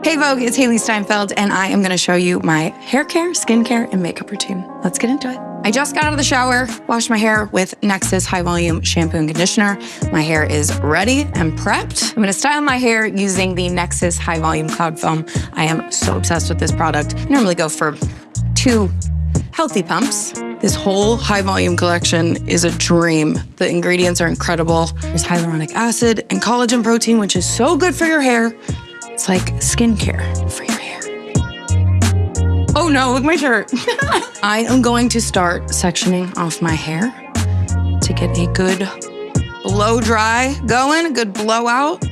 Hey Vogue, it's Hailee Steinfeld, and I am gonna show you my hair care, skincare, and makeup routine. Let's get into it. I just got out of the shower, washed my hair with Nexxus High Volume Shampoo and Conditioner. My hair is ready and prepped. I'm gonna style my hair using the Nexxus High Volume Cloud Foam. I am so obsessed with this product. I normally go for 2 healthy pumps. This whole high volume collection is a dream. The ingredients are incredible. There's hyaluronic acid and collagen protein, which is so good for your hair. It's like skincare for your hair. Oh no, look at my shirt. I am going to start sectioning off my hair to get a good blow dry going, a good blowout.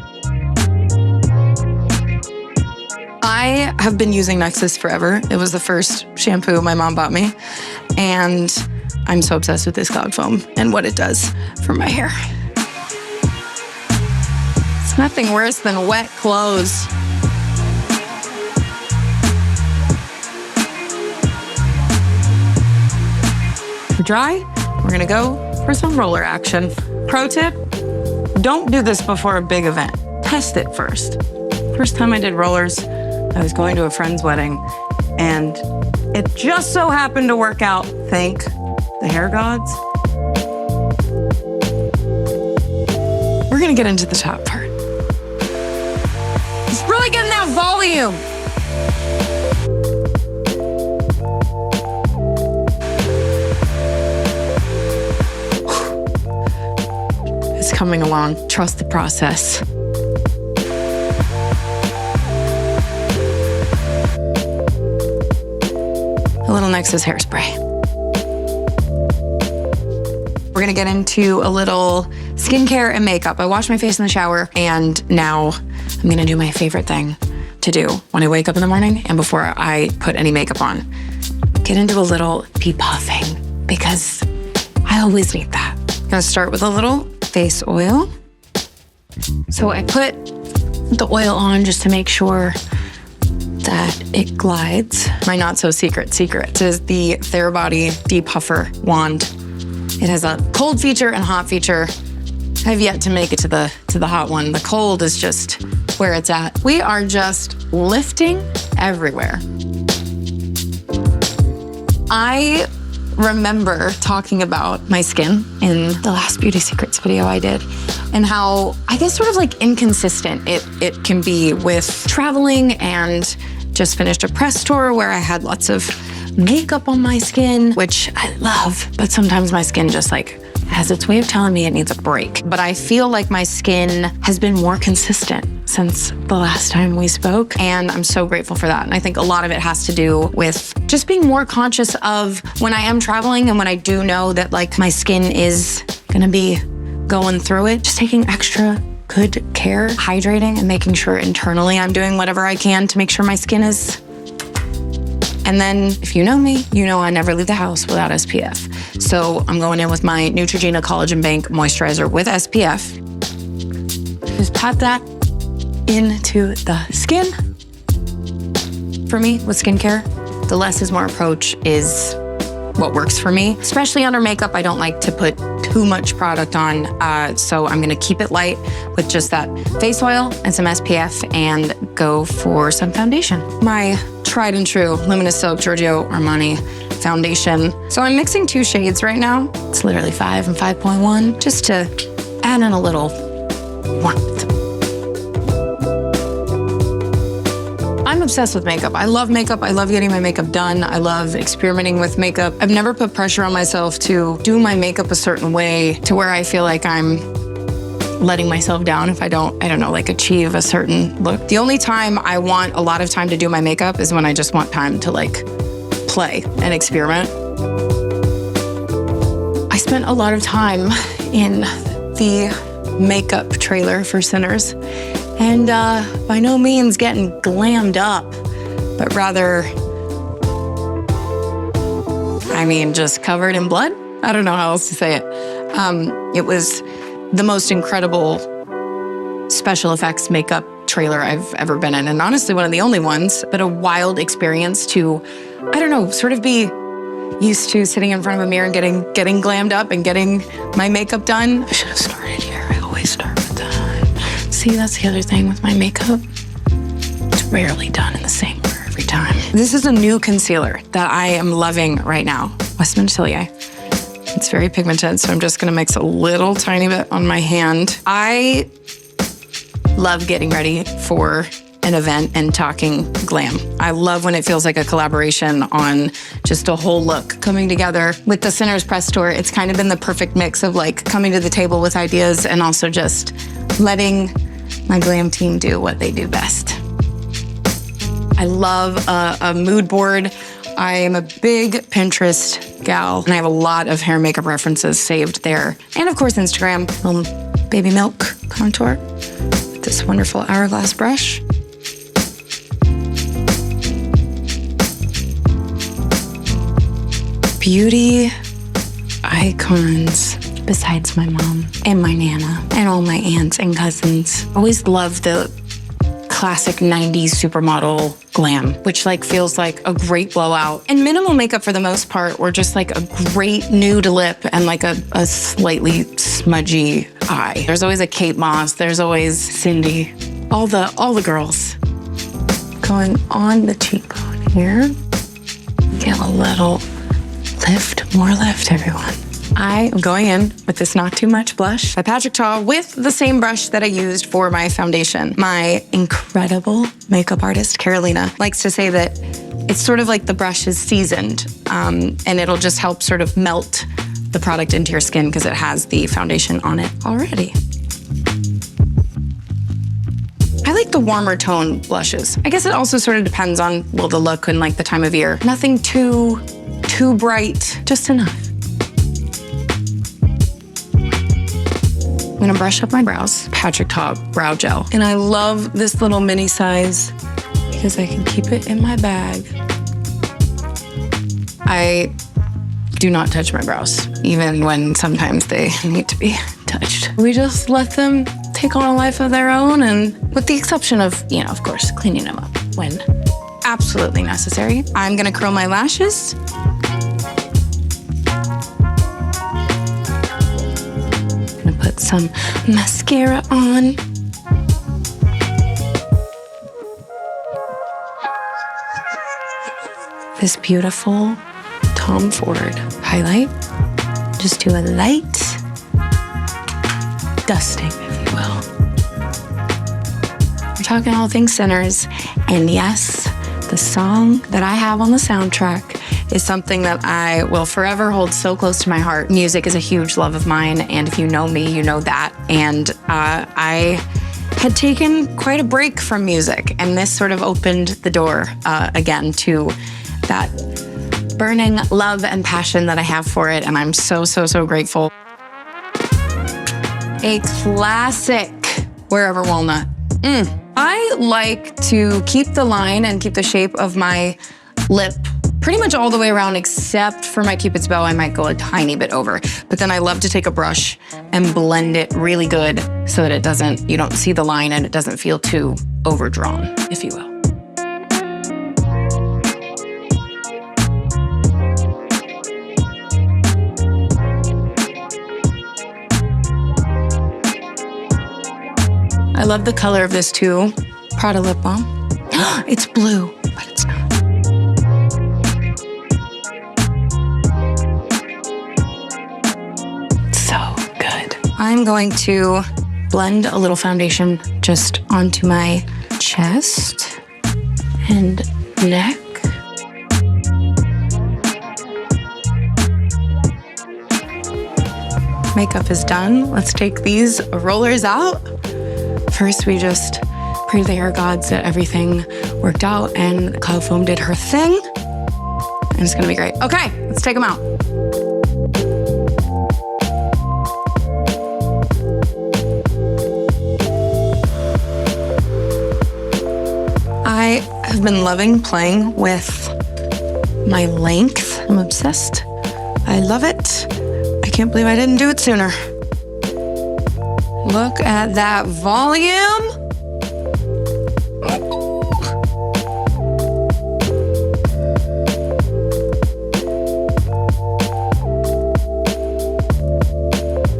I have been using Nexxus forever. It was the first shampoo my mom bought me. And I'm so obsessed with this cloud foam and what it does for my hair. It's nothing worse than wet clothes. For dry, we're gonna go for some roller action. Pro tip, don't do this before a big event. Test it first. First time I did rollers, I was going to a friend's wedding, and it just so happened to work out, thank the hair gods. We're gonna get into the top part. It's really getting that volume. It's coming along. Trust the process. A little Nexxus hairspray. We're gonna get into a little skincare and makeup. I washed my face in the shower, and now I'm gonna do my favorite thing to do when I wake up in the morning and before I put any makeup on. Get into a little depuffing, because I always need that. I'm gonna start with a little face oil. So I put the oil on just to make sure that it glides. My not so secret is the Therabody Depuffer Wand. It has a cold feature and hot feature. I've yet to make it to the hot one. The cold is just where it's at. We are just lifting everywhere. I remember talking about my skin in the last Beauty Secrets video I did, and how I guess sort of like inconsistent it can be with traveling, and just finished a press tour where I had lots of makeup on my skin, which I love, but sometimes my skin just like has its way of telling me it needs a break. But I feel like my skin has been more consistent since the last time we spoke, and I'm so grateful for that. And I think a lot of it has to do with just being more conscious of when I am traveling, and when I do know that like my skin is gonna be going through it, just taking extra good care, hydrating, and making sure internally I'm doing whatever I can to make sure my skin is. And then if you know me, you know I never leave the house without SPF. So I'm going in with my Neutrogena Collagen Bank Moisturizer with SPF. Just pat that into the skin. For me, with skincare, the less is more approach is what works for me. Especially under makeup, I don't like to put too much product on, so I'm gonna keep it light with just that face oil and some SPF, and go for some foundation. My tried and true Luminous Soap Giorgio Armani foundation. So I'm mixing 2 shades right now. It's literally 5 and 5.1, just to add in a little warmth. I'm obsessed with makeup. I love makeup. I love getting my makeup done. I love experimenting with makeup. I've never put pressure on myself to do my makeup a certain way to where I feel like I'm letting myself down if I don't know, like achieve a certain look. The only time I want a lot of time to do my makeup is when I just want time to like play and experiment. I spent a lot of time in the makeup trailer for Sinners, and by no means getting glammed up, but rather, I mean, just covered in blood. I don't know how else to say it. It was the most incredible special effects makeup trailer I've ever been in, and honestly one of the only ones, but a wild experience to, I don't know, sort of be used to sitting in front of a mirror and getting glammed up and getting my makeup done. I should have started here. I always start with that. See, that's the other thing with my makeup. It's rarely done in the same order every time. This is a new concealer that I am loving right now, Westman Atelier. It's very pigmented, so I'm just gonna mix a little tiny bit on my hand. I love getting ready for an event and talking glam. I love when it feels like a collaboration on just a whole look coming together. With the Sinners Press Tour, it's kind of been the perfect mix of like coming to the table with ideas and also just letting my glam team do what they do best. I love a mood board. I am a big Pinterest gal, and I have a lot of hair and makeup references saved there. And of course, Instagram, baby milk contour with this wonderful hourglass brush. Beauty icons besides my mom and my Nana and all my aunts and cousins. Always love the classic 90s supermodel glam, which like feels like a great blowout. And minimal makeup for the most part, or just like a great nude lip and like a slightly smudgy eye. There's always a Kate Moss, there's always Cindy, all the girls. Going on the cheekbone here. Get a little lift, more lift, everyone. I am going in with this Not Too Much blush by Patrick Ta with the same brush that I used for my foundation. My incredible makeup artist, Carolina, likes to say that it's sort of like the brush is seasoned, and it'll just help sort of melt the product into your skin because it has the foundation on it already. I like the warmer tone blushes. I guess it also sort of depends on, well, the look and like the time of year. Nothing too bright, just enough. I'm gonna brush up my brows. Patrick Ta brow gel. And I love this little mini size because I can keep it in my bag. I do not touch my brows, even when sometimes they need to be touched. We just let them take on a life of their own, and with the exception of, you know, of course, cleaning them up when absolutely necessary. I'm gonna curl my lashes. Gonna put some mascara on. This beautiful Tom Ford highlight. Just do a light dusting, if you will. We're talking all things Sinners, and yes, the song that I have on the soundtrack is something that I will forever hold so close to my heart. Music is a huge love of mine, and if you know me, you know that. And I had taken quite a break from music, and this sort of opened the door again to that burning love and passion that I have for it, and I'm so, so, so grateful. A classic Wherever Walnut. I like to keep the line and keep the shape of my lip pretty much all the way around, except for my Cupid's bow. I might go a tiny bit over, but then I love to take a brush and blend it really good so that you don't see the line and it doesn't feel too overdrawn, if you will. I love the color of this too. Prada lip balm. It's blue, but it's not. So good. I'm going to blend a little foundation just onto my chest and neck. Makeup is done. Let's take these rollers out. First, we just pray to the hair gods that everything worked out and Cloud Foam did her thing. And it's gonna be great. Okay, let's take them out. I have been loving playing with my length. I'm obsessed. I love it. I can't believe I didn't do it sooner. Look at that volume.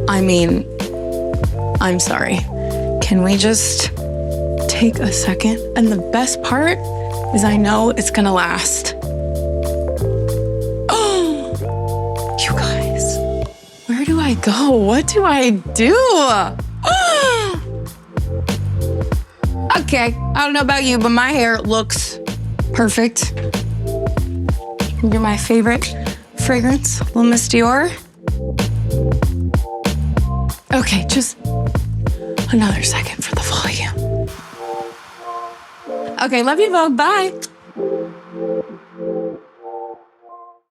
I mean, I'm sorry. Can we just take take a second. And the best part is I know it's gonna last. Oh, you guys, where do I go? What do I do? Okay, I don't know about you, but my hair looks perfect. You're my favorite fragrance, Little Miss Dior. Okay, just another second for the volume. Okay, love you, Vogue. Bye.